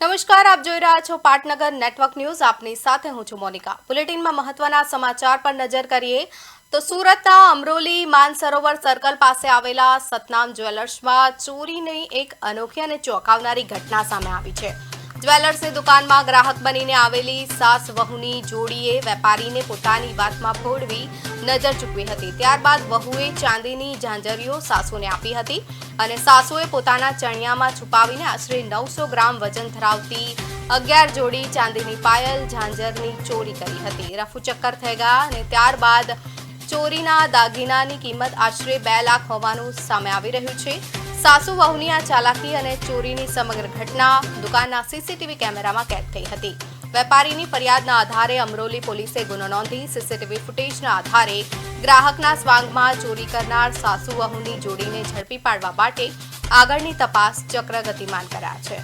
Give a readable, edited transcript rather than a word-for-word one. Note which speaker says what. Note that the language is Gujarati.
Speaker 1: નમસ્કાર, આપ જોઈ રહ્યા છો પાટનગર નેટવર્ક ન્યૂઝ. આપની સાથે હું છું મોનિકા. બુલેટિનમાં મહત્વના સમાચાર પર નજર કરીએ તો સુરતના અમરોલી માનસરોવર સર્કલ પાસે આવેલા સતનામ જ્વેલર્સમાં ચોરીની એક અનોખી અને ચોંકાવનારી ઘટના સામે આવી છે. જ્વેલર્સની દુકાનમાં ગ્રાહક બનીને આવેલી સાસ વહુની જોડીએ વેપારીને પોતાની વાતમાં ભોળવી નજર ચૂકવી હતી. ત્યારબાદ વહુએ ચાંદીની ઝાંઝરીઓ સાસુને આપી હતી અને સાસુએ પોતાના ચણિયામાં છુપાવીને આશરે 900 ગ્રામ વજન ધરાવતી 11 જોડી ચાંદીની પાયલ ઝાંઝરની ચોરી કરી હતી. રફુચક્કર થઈ ગયા અને ત્યારબાદ ચોરીના દાગીનાની કિંમત આશરે 2 લાખ હોવાનું સામે આવી રહ્યું છે. સાસુ વહુની આ ચાલાકી અને ચોરીની સમગ્ર ઘટના દુકાનના સીસીટીવી કેમેરામાં કેદ થઈ હતી. વેપારીની ફરિયાદના આધારે અમરોલી પોલીસે ગુનો નોંધી સીસીટીવી ફૂટેજના આધારે ગ્રાહકના સ્વાંગમાં ચોરી કરનાર સાસુ વહુની જોડીને ઝડપી પાડવા માટે આગળની તપાસ ચક્ર ગતિમાન કર્યા છે.